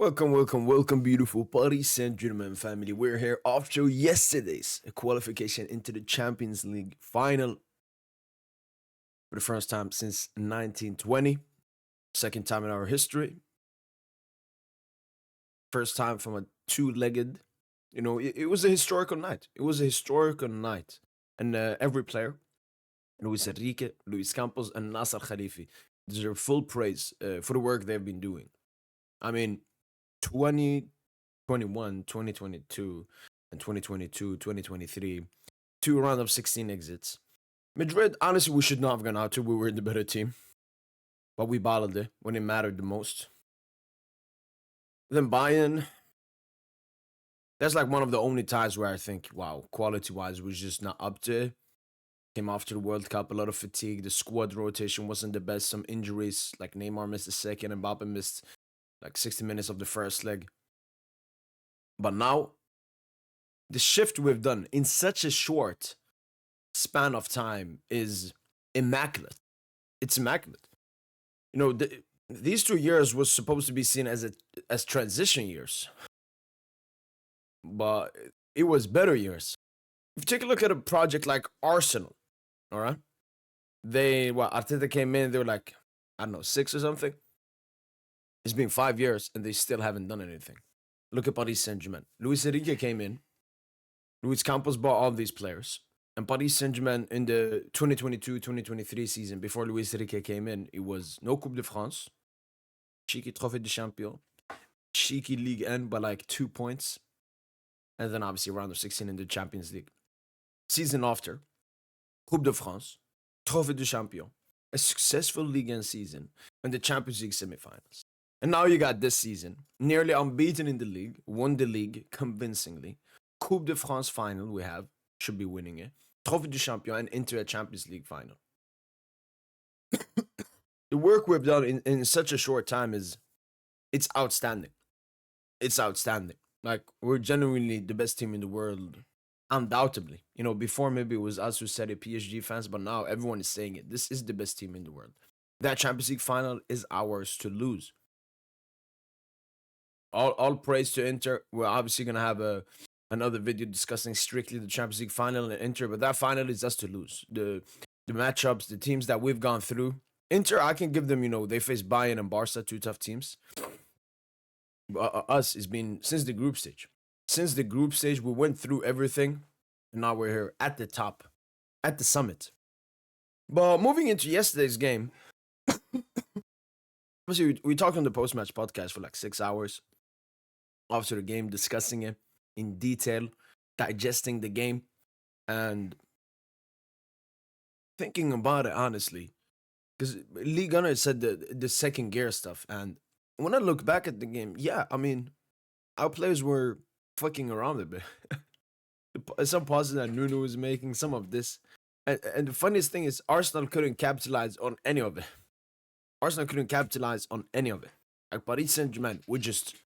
Welcome, beautiful Paris Saint Germain family. We're here after yesterday's qualification into the Champions League final for the first time since 1920. Second time in our history. First time from a two-legged. It was a historical night. It was a historical night. And every player, Luis Enrique, Luis Campos, and Nasser Khalifi, deserve full praise for the work they've been doing. I mean, 2021, 2022, and 2022, 2023, two round of 16 exits. Madrid, honestly, we should not have gone out to. We were the better team. But we battled it when it mattered the most. Then Bayern, that's like one of the only ties where I think, wow, quality-wise, was just not up to it. Came after the World Cup, a lot of fatigue. The squad rotation wasn't the best. Some injuries, like Neymar missed the second, and Mbappe missed like 60 minutes of the first leg. But now, the shift we've done in such a short span of time is immaculate. It's immaculate. These 2 years was supposed to be seen as transition years, but it was better years. If you take a look at a project like Arsenal, all right, Arteta came in, they were like, I don't know, 6 or something. It's been 5 years and they still haven't done anything. Look at Paris Saint Germain. Luis Enrique came in. Luis Campos bought all these players. And Paris Saint Germain in the 2022-2023 season, before Luis Enrique came in, it was no Coupe de France, cheeky Trophée de Champion, cheeky Ligue 1 by like 2 points, and then obviously round of 16 in the Champions League. Season after, Coupe de France, Trophée de Champion, a successful Ligue 1 season, and the Champions League semifinals. And now you got this season, nearly unbeaten in the league, won the league convincingly. Coupe de France final we have, should be winning it. Trophée de Champion and into a Champions League final. The work we've done in such a short time it's outstanding. It's outstanding. Like, we're genuinely the best team in the world, undoubtedly. Before maybe it was us who said it, PSG fans, but now everyone is saying it. This is the best team in the world. That Champions League final is ours to lose. All praise to Inter. We're obviously going to have another video discussing strictly the Champions League final and Inter, but that final is us to lose. The matchups, the teams that we've gone through. Inter, I can give them, they face Bayern and Barca, 2 tough teams. Us, it's been since the group stage. Since the group stage, we went through everything, and now we're here at the top, at the summit. But moving into yesterday's game, obviously, we talked on the post-match podcast for like 6 hours after the game, discussing it in detail, digesting the game, and thinking about it honestly. Because Lee Gunnar said the second gear stuff, and when I look back at the game, yeah, I mean, our players were fucking around a bit. Some passes that Nuno was making, some of this. And the funniest thing is, Arsenal couldn't capitalize on any of it. Arsenal couldn't capitalize on any of it. Like Paris Saint Germain, we're just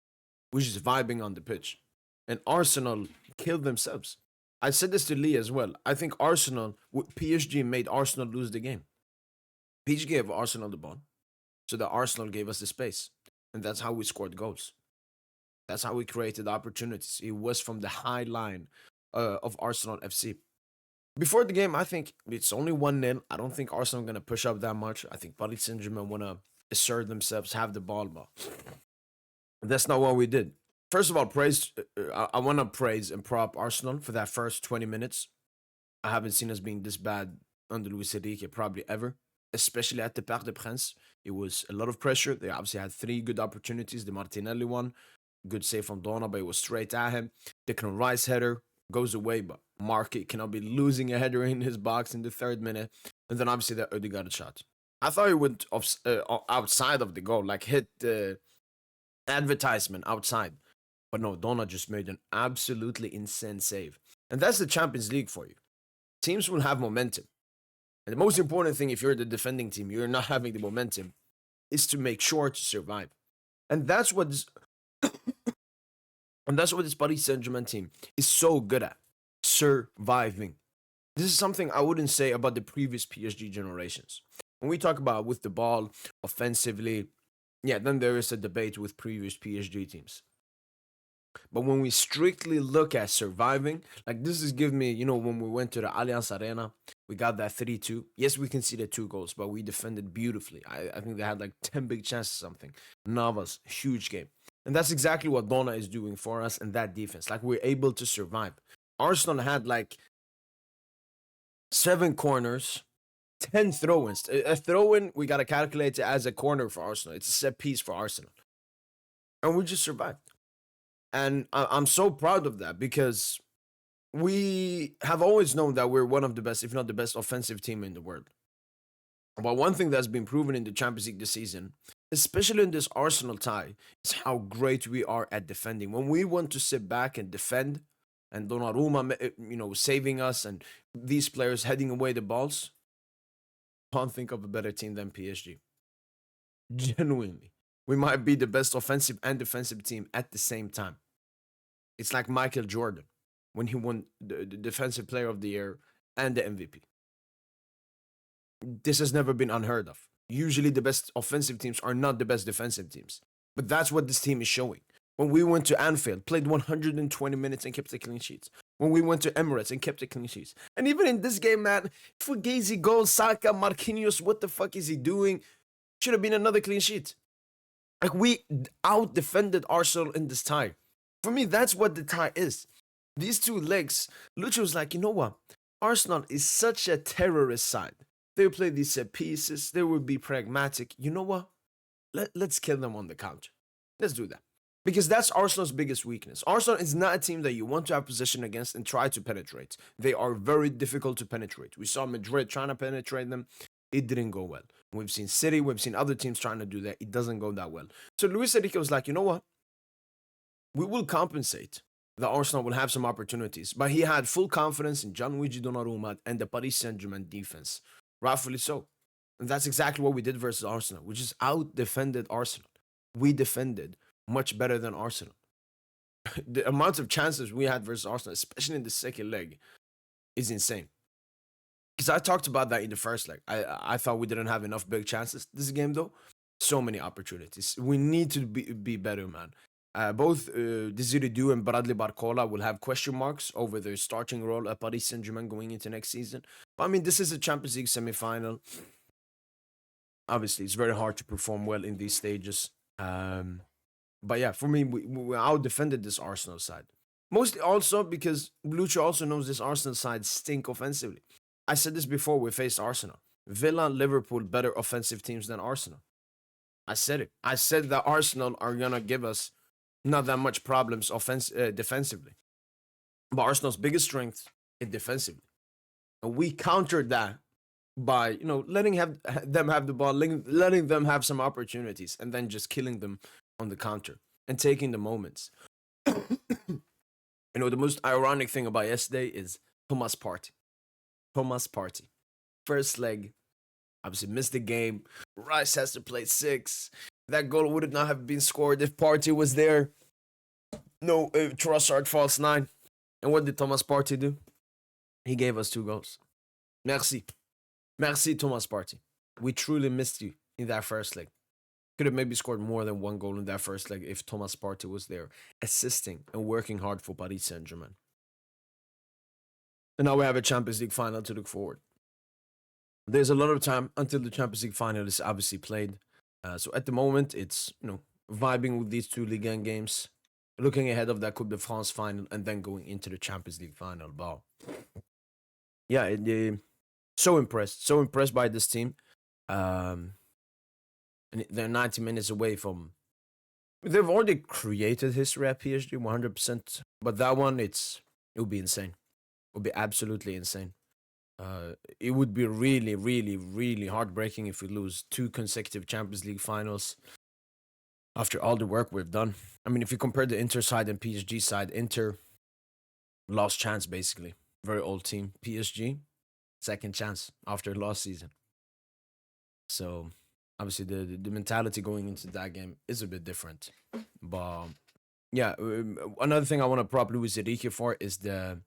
vibing on the pitch. And Arsenal killed themselves. I said this to Lee as well. I think PSG made Arsenal lose the game. PSG gave Arsenal the ball, so that Arsenal gave us the space. And that's how we scored goals. That's how we created opportunities. It was from the high line of Arsenal FC. Before the game, I think it's only 1-0. I don't think Arsenal are going to push up that much. I think Paris Saint Germain want to assert themselves, have the ball, but that's not what we did. First of all, I want to praise and prop Arsenal for that first 20 minutes. I haven't seen us being this bad under Luis Enrique probably ever, especially at the Parc des Princes. It was a lot of pressure. They obviously had 3 good opportunities. The Martinelli one, good save from Donna, but it was straight at him. Declan Rice header goes away, but Marquez cannot be losing a header in his box in the 3rd minute. And then obviously the Odegaard shot. I thought it went outside of the goal, like hit the advertisement outside. But no, Donna just made an absolutely insane save. And that's the Champions League for you. Teams will have momentum. And the most important thing, if you're the defending team, you're not having the momentum, is to make sure to survive. And that's what this Paris Saint-Germain team is so good at. Surviving. This is something I wouldn't say about the previous PSG generations. When we talk about with the ball, offensively, Yeah, then there is a debate with previous PSG teams. But when we strictly look at surviving, like this is giving me, when we went to the Allianz Arena, we got that 3-2. Yes, we conceded 2 goals, but we defended beautifully. I think they had like 10 big chances or something. Navas, huge game. And that's exactly what Donna is doing for us in that defense. Like we're able to survive. Arsenal had like 7 corners, 10 throw-ins. A throw-in, we got to calculate it as a corner for Arsenal. It's a set piece for Arsenal. And we just survived. And I'm so proud of that because we have always known that we're one of the best, if not the best, offensive team in the world. But one thing that's been proven in the Champions League this season, especially in this Arsenal tie, is how great we are at defending. When we want to sit back and defend, and Donnarumma, saving us, and these players heading away the balls, I can't think of a better team than PSG. Genuinely. We might be the best offensive and defensive team at the same time. It's like Michael Jordan when he won the Defensive Player of the Year and the MVP. This has never been unheard of. Usually the best offensive teams are not the best defensive teams. But that's what this team is showing. When we went to Anfield, played 120 minutes and kept the clean sheets. When we went to Emirates and kept the clean sheets. And even in this game, man, Fugazi goal, Saka, Marquinhos, what the fuck is he doing? Should have been another clean sheet. Like we out-defended Arsenal in this tie. For me, that's what the tie is. These 2 legs, Lucho was like, you know what? Arsenal is such a terrorist side. They play these set pieces. They will be pragmatic. You know what? Let's kill them on the counter. Let's do that. Because that's Arsenal's biggest weakness. Arsenal is not a team that you want to have possession against and try to penetrate. They are very difficult to penetrate. We saw Madrid trying to penetrate them. It didn't go well. We've seen City, we've seen other teams trying to do that. It doesn't go that well. So Luis Enrique was like, you know what? We will compensate. The Arsenal will have some opportunities. But he had full confidence in Gianluigi Donnarumma and the Paris Saint Germains defense. Rightfully so. And that's exactly what we did versus Arsenal. We just out-defended Arsenal. We defended much better than Arsenal. The amount of chances we had versus Arsenal, especially in the second leg, is insane. Because I talked about that in the first leg. I thought we didn't have enough big chances. This game, though, so many opportunities. We need to be better, man. Both Desiree Due and Bradley Barcola will have question marks over their starting role at Paris Saint Germains going into next season. But I mean, this is a Champions League semi-final. Obviously, it's very hard to perform well in these stages. But yeah, for me, we out-defended this Arsenal side. Mostly also because Lucho also knows this Arsenal side stink offensively. I said this before we faced Arsenal. Villa, Liverpool, better offensive teams than Arsenal. I said it. I said that Arsenal are going to give us not that much problems defensively. But Arsenal's biggest strength is defensively. And we countered that by, letting them have the ball, letting them have some opportunities, and then just killing them on the counter and taking the moments. The most ironic thing about yesterday is Thomas Partey. Thomas Partey. First leg, obviously missed the game. Rice has to play 6. That goal would not have been scored if Partey was there. No, Trossard false 9. And what did Thomas Partey do? He gave us 2 goals. Merci. Merci, Thomas Partey. We truly missed you in that first leg. Could have maybe scored more than 1 goal in that first leg if Thomas Partey was there, assisting and working hard for Paris Saint Germains. And now we have a Champions League final to look forward. There's a lot of time until the Champions League final is obviously played. So at the moment, it's, vibing with these 2 Ligue 1 games, looking ahead of that Coupe de France final, and then going into the Champions League final. But yeah, so impressed by this team. And they're 90 minutes away from. They've already created history at PSG, 100%. But that one, it would be insane. It would be absolutely insane. It would be really, really, really heartbreaking if we lose 2 consecutive Champions League finals after all the work we've done. I mean, if you compare the Inter side and PSG side, Inter lost chance basically. Very old team. PSG, second chance after last season. So obviously the mentality going into that game is a bit different. But yeah, another thing I want to prop Luis Enrique for is the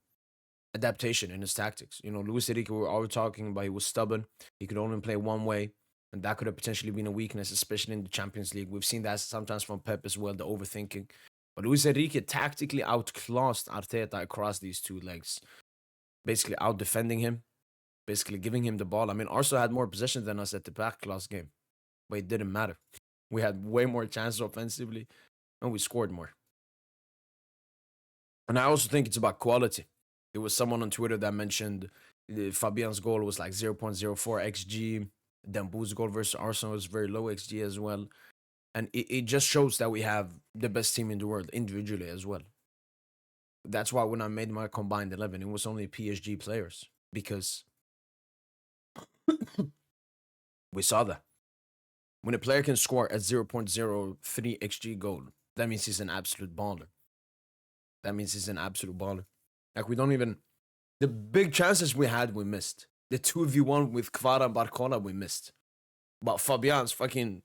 adaptation in his tactics. Luis Enrique, we were always talking about, he was stubborn. He could only play one way. And that could have potentially been a weakness, especially in the Champions League. We've seen that sometimes from Pep as well, the overthinking. But Luis Enrique tactically outclassed Arteta across these two legs, basically out defending him, basically giving him the ball. I mean, Arsenal had more possession than us at the back last game, but it didn't matter. We had way more chances offensively, and we scored more. And I also think it's about quality. There was someone on Twitter that mentioned Fabian's goal was like 0.04 xg. Dembo's goal versus Arsenal was very low xg as well. And it just shows that we have the best team in the world individually as well. That's why when I made my combined 11, it was only PSG players because we saw that. When a player can score at 0.03 xg goal, that means he's an absolute baller. That means he's an absolute baller. Like, we don't even... The big chances we had, we missed. The 2v1 with Kvara and Barcola, we missed. But Fabian's fucking...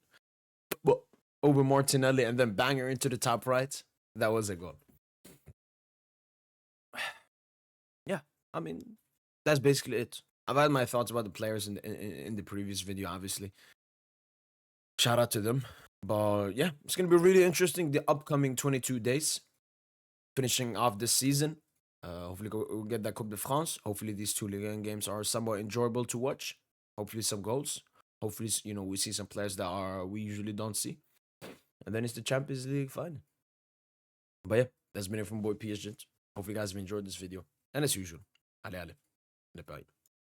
over Martinelli and then banger into the top right, that was a goal. Yeah, I mean, that's basically it. I've had my thoughts about the players in the previous video, obviously. Shout out to them. But yeah, it's going to be really interesting the upcoming 22 days. Finishing off this season. Hopefully we'll get that Coupe de France. Hopefully these two Ligue 1 games are somewhat enjoyable to watch. Hopefully some goals. Hopefully, you know, we see some players that we usually don't see. And then it's the Champions League final. But yeah, that's been it from boy PSG. Hopefully you guys have enjoyed this video. And as usual, allez, allez.